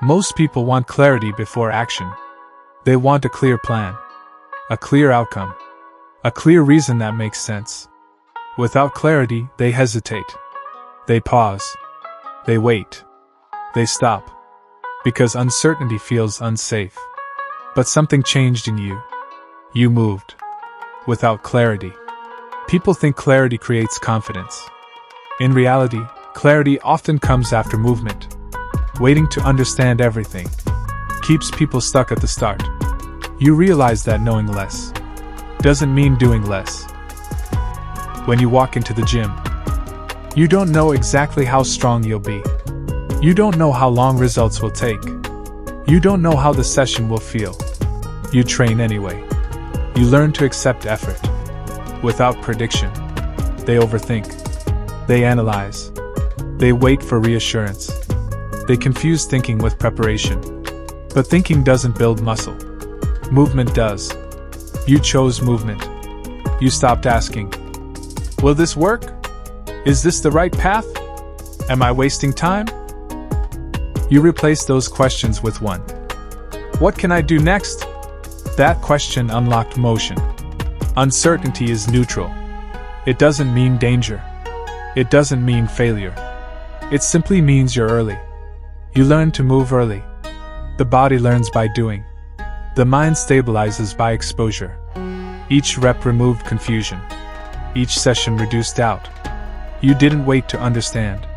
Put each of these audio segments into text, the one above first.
Most people want clarity before action. They want a clear plan, a clear outcome, a clear reason that makes sense. Without clarity, they hesitate. They pause. They wait. They stop. Because uncertainty feels unsafe. But something changed in you. You moved. Without clarity. People think clarity creates confidence. In reality, clarity often comes after movement. Waiting to understand everything keeps people stuck at the start. You realize that knowing less doesn't mean doing less. When you walk into the gym, you don't know exactly how strong you'll be. You don't know how long results will take. You don't know how the session will feel. You train anyway. You learn to accept effort. Without prediction. They overthink. They analyze. They wait for reassurance. They confuse thinking with preparation. But thinking doesn't build muscle. Movement does. You chose movement. You stopped asking, will this work? Is this the right path? Am I wasting time? You replace those questions with one. What can I do next? That question unlocked motion. Uncertainty is neutral. It doesn't mean danger. It doesn't mean failure. It simply means you're early. You learn to move early. The body learns by doing. The mind stabilizes by exposure. Each rep removed confusion. Each session reduced doubt. You didn't wait to understand.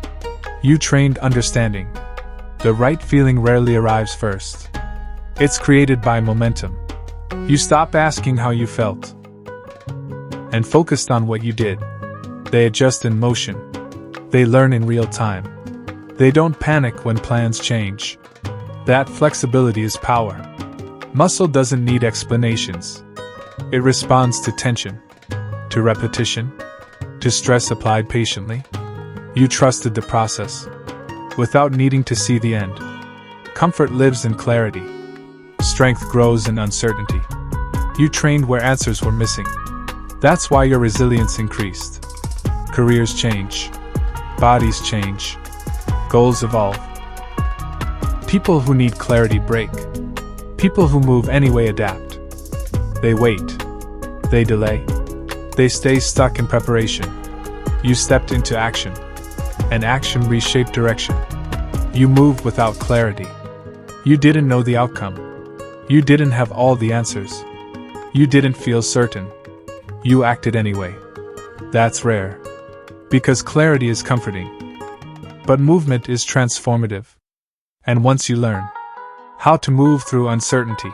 You trained understanding. The right feeling rarely arrives first. It's created by momentum. You stop asking how you felt and focused on what you did. They adjust in motion. They learn in real time. They don't panic when plans change. That flexibility is power. Muscle doesn't need explanations. It responds to tension, to repetition, to stress applied patiently. You trusted the process, without needing to see the end. Comfort lives in clarity. Strength grows in uncertainty. You trained where answers were missing. That's why your resilience increased. Careers change. Bodies change. Goals evolve. People who need clarity break. People who move anyway adapt. They wait. They delay. They stay stuck in preparation. You stepped into action. And action reshaped direction. You moved without clarity. You didn't know the outcome. You didn't have all the answers. You didn't feel certain. You acted anyway. That's rare. Because clarity is comforting. But movement is transformative. And once you learn how to move through uncertainty,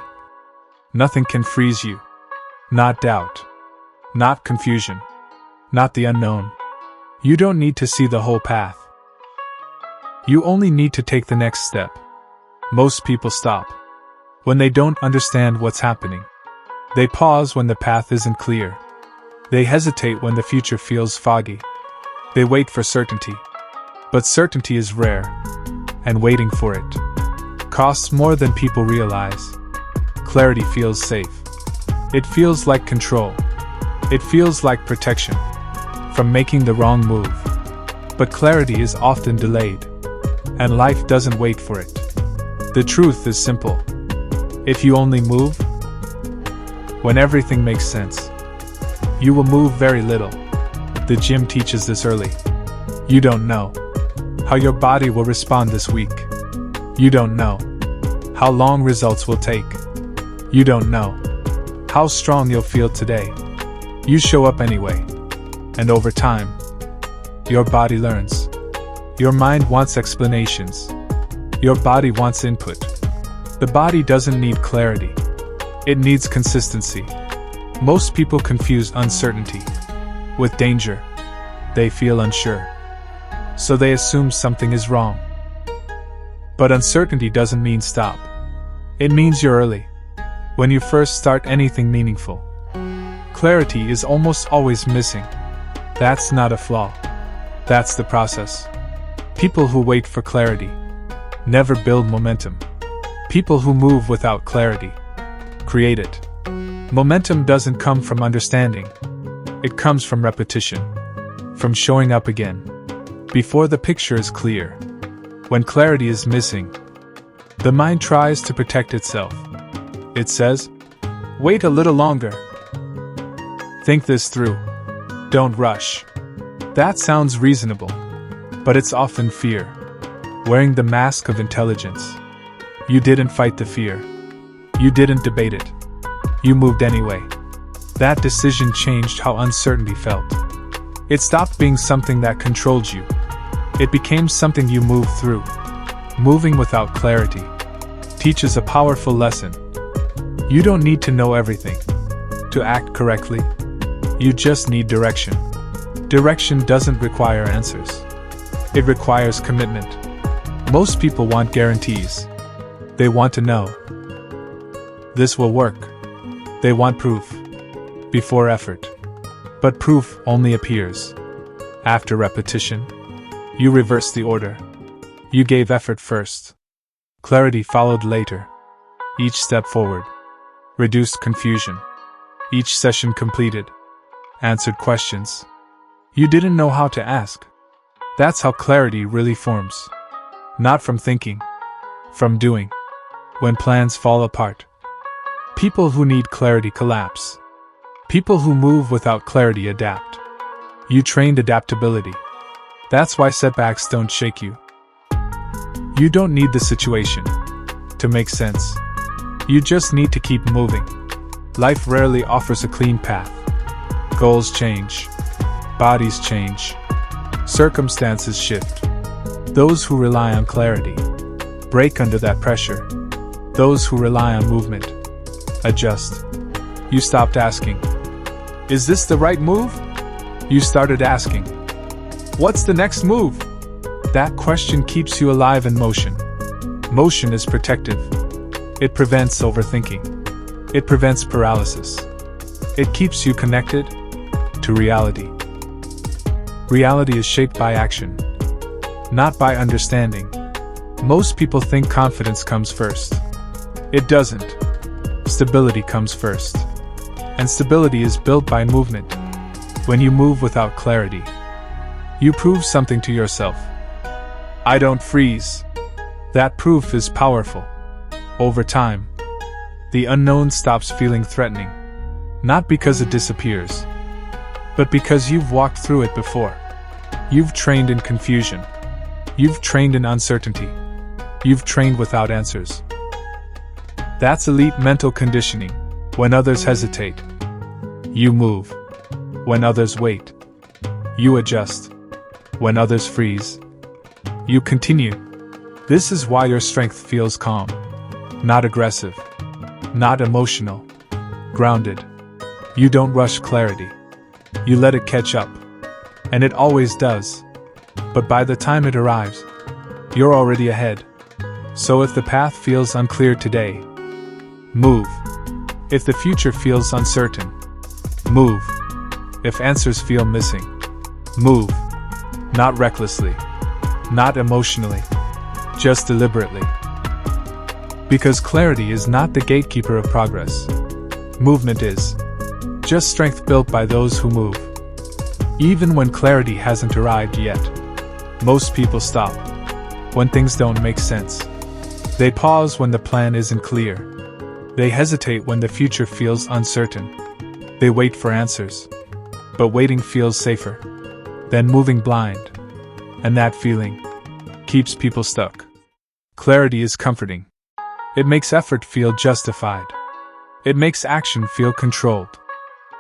nothing can freeze you. Not doubt. Not confusion. Not the unknown. You don't need to see the whole path. You only need to take the next step. Most people stop when they don't understand what's happening. They pause when the path isn't clear. They hesitate when the future feels foggy. They wait for certainty. But certainty is rare, and waiting for it costs more than people realize. Clarity feels safe. It feels like control. It feels like protection from making the wrong move. But clarity is often delayed, and life doesn't wait for it. The truth is simple. If you only move when everything makes sense, you will move very little. The gym teaches this early. You don't know how your body will respond this week. You don't know how long results will take. You don't know how strong you'll feel today. You show up anyway. And over time, your body learns. Your mind wants explanations. Your body wants input. The body doesn't need clarity. It needs consistency. Most people confuse uncertainty with danger. They feel unsure, so they assume something is wrong. But uncertainty doesn't mean stop. It means you're early. When you first start anything meaningful, clarity is almost always missing. That's not a flaw. That's the process. People who wait for clarity never build momentum. People who move without clarity create it. Momentum doesn't come from understanding. It comes from repetition. From showing up again before the picture is clear. When clarity is missing, The mind tries to protect itself. It says, "Wait a little longer. Think this through. Don't rush." That sounds reasonable, but it's often fear, wearing the mask of intelligence. You didn't fight the fear. You didn't debate it. You moved anyway. That decision changed how uncertainty felt. It stopped being something that controlled you. It became something you moved through. Moving without clarity teaches a powerful lesson. You don't need to know everything to act correctly. You just need direction. Direction doesn't require answers. It requires commitment. Most people want guarantees. They want to know this will work. They want proof before effort. But proof only appears after repetition. You reverse the order. You gave effort first. Clarity followed later. Each step forward reduced confusion. Each session completed answered questions you didn't know how to ask. That's how clarity really forms. Not from thinking, from doing. When plans fall apart, people who need clarity collapse. People who move without clarity adapt. You trained adaptability. That's why setbacks don't shake you. You don't need the situation to make sense. You just need to keep moving. Life rarely offers a clean path. Goals change. Bodies change. Circumstances shift. Those who rely on clarity break under that pressure. Those who rely on movement adjust. You stopped asking, "Is this the right move?" You started asking, "What's the next move?" That question keeps you alive in motion. Motion is protective. It prevents overthinking. It prevents paralysis. It keeps you connected to reality. Reality is shaped by action, not by understanding. Most people think confidence comes first. It doesn't. Stability comes first. And stability is built by movement. When you move without clarity, you prove something to yourself. I don't freeze. That proof is powerful. Over time, the unknown stops feeling threatening. Not because it disappears, but because you've walked through it before. You've trained in confusion. You've trained in uncertainty. You've trained without answers. That's elite mental conditioning. When others hesitate, you move. When others wait, you adjust. When others freeze, you continue. This is why your strength feels calm, not aggressive, not emotional, grounded. You don't rush clarity. You let it catch up. And it always does. But by the time it arrives, you're already ahead. So if the path feels unclear today, move. If the future feels uncertain, move. If answers feel missing, move. Not recklessly, not emotionally, just deliberately. Because clarity is not the gatekeeper of progress. Movement is. Just strength built by those who move. Even when clarity hasn't arrived yet, most people stop when things don't make sense. They pause when the plan isn't clear. They hesitate when the future feels uncertain. They wait for answers. But waiting feels safer than moving blind. And that feeling keeps people stuck. Clarity is comforting. It makes effort feel justified. It makes action feel controlled.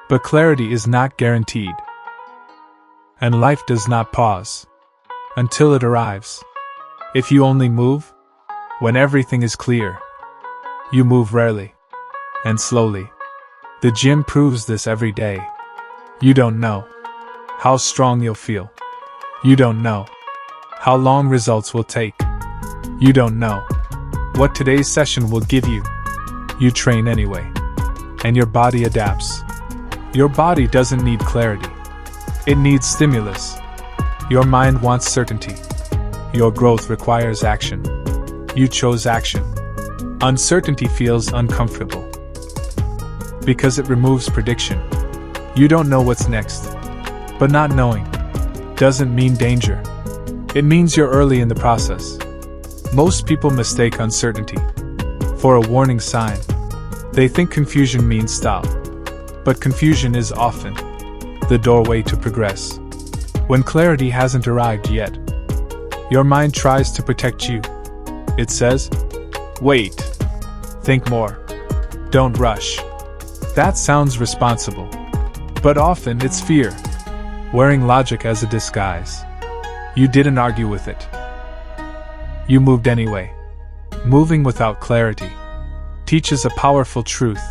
But clarity is not guaranteed. And life does not pause until it arrives. If you only move when everything is clear, you move rarely and slowly. The gym proves this every day. You don't know how strong you'll feel. You don't know how long results will take. You don't know what today's session will give you. You train anyway, and your body adapts. Your body doesn't need clarity. It needs stimulus. Your mind wants certainty. Your growth requires action. You chose action. Uncertainty feels uncomfortable because it removes prediction. You don't know what's next. But not knowing doesn't mean danger. It means you're early in the process. Most people mistake uncertainty for a warning sign. They think confusion means stop. But confusion is often the doorway to progress. When clarity hasn't arrived yet, your mind tries to protect you. It says, wait, think more, don't rush. That sounds responsible. But often it's fear, wearing logic as a disguise. You didn't argue with it. You moved anyway. Moving without clarity teaches a powerful truth.